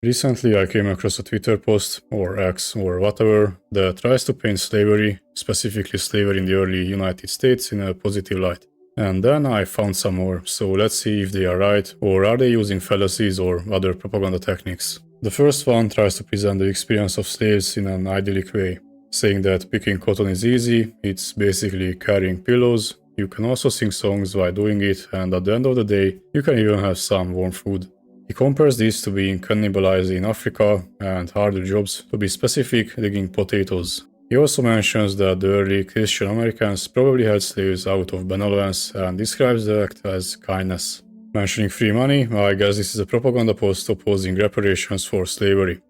Recently, I came across a Twitter post, or X, or whatever, that tries to paint slavery, specifically slavery in the early United States, in a positive light. And then I found some more, so let's see if they are right, or are they using fallacies or other propaganda techniques. The first one tries to present the experience of slaves in an idyllic way, saying that picking cotton is easy, it's basically carrying pillows, you can also sing songs while doing it, and at the end of the day, you can even have some warm food. He compares this to being cannibalized in Africa and harder jobs, to be specific, digging potatoes. He also mentions that the early Christian Americans probably had slaves out of benevolence and describes the act as kindness. Mentioning free money, I guess this is a propaganda post opposing reparations for slavery.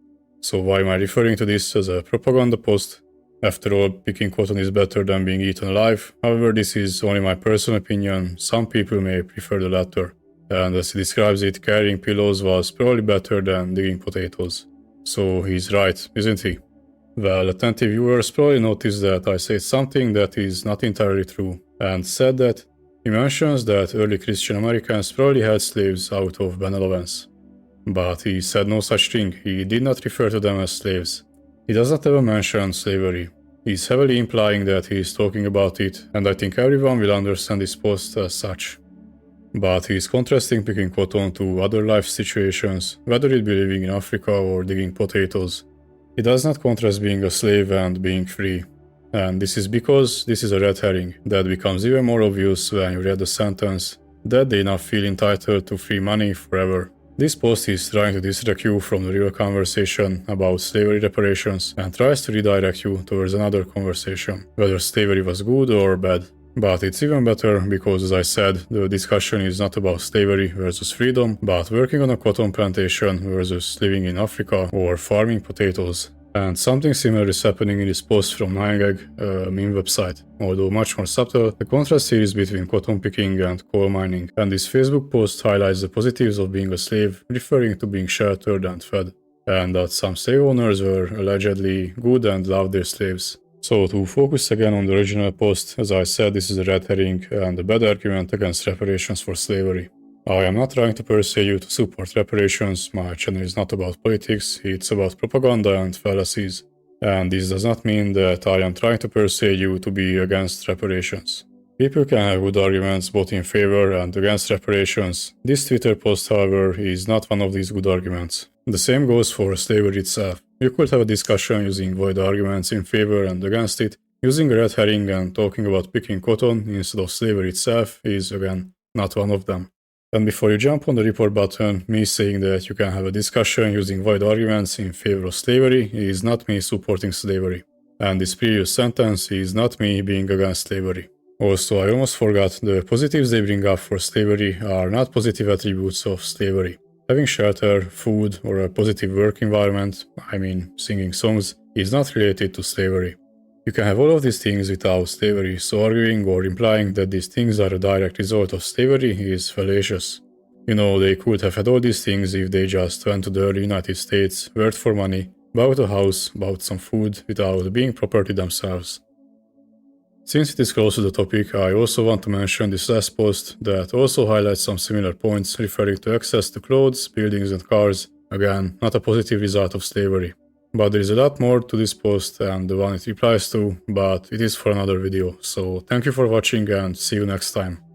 So why am I referring to this as a propaganda post? After all, picking cotton is better than being eaten alive. However, this is only my personal opinion, some people may prefer the latter. And as he describes it, carrying pillows was probably better than digging potatoes. So he's right, isn't he? Well, attentive viewers probably noticed that I said something that is not entirely true, and said that he mentions that early Christian Americans probably had slaves out of benevolence. But he said no such thing, he did not refer to them as slaves. He does not ever mention slavery. He's heavily implying that he is talking about it, and I think everyone will understand this post as such. But he is contrasting picking cotton to other life situations, whether it be living in Africa or digging potatoes. He does not contrast being a slave and being free. And this is because this is a red herring that becomes even more obvious when you read the sentence that they not feel entitled to free money forever. This post is trying to distract you from the real conversation about slavery reparations and tries to redirect you towards another conversation, whether slavery was good or bad. But it's even better because, as I said, the discussion is not about slavery versus freedom, but working on a cotton plantation versus living in Africa or farming potatoes. And something similar is happening in this post from 9gag, a meme website. Although much more subtle, the contrast here is between cotton picking and coal mining, and this Facebook post highlights the positives of being a slave, referring to being sheltered and fed, and that some slave owners were allegedly good and loved their slaves. So to focus again on the original post, as I said, this is a red herring and a bad argument against reparations for slavery. I am not trying to persuade you to support reparations, my channel is not about politics, it's about propaganda and fallacies. And this does not mean that I am trying to persuade you to be against reparations. People can have good arguments both in favor and against reparations. This Twitter post, however, is not one of these good arguments. The same goes for slavery itself. You could have a discussion using void arguments in favor and against it. Using a red herring and talking about picking cotton instead of slavery itself is, again, not one of them. And before you jump on the report button, me saying that you can have a discussion using void arguments in favor of slavery is not me supporting slavery. And this previous sentence is not me being against slavery. Also, I almost forgot, the positives they bring up for slavery are not positive attributes of slavery. Having shelter, food, or a positive work environment, I mean singing songs, is not related to slavery. You can have all of these things without slavery, so arguing or implying that these things are a direct result of slavery is fallacious. You know, they could have had all these things if they just went to the early United States, worked for money, bought a house, bought some food, without being property themselves. Since it is close to the topic, I also want to mention this last post that also highlights some similar points referring to access to clothes, buildings and cars, again, not a positive result of slavery. But there is a lot more to this post and the one it replies to, but it is for another video, so thank you for watching and see you next time.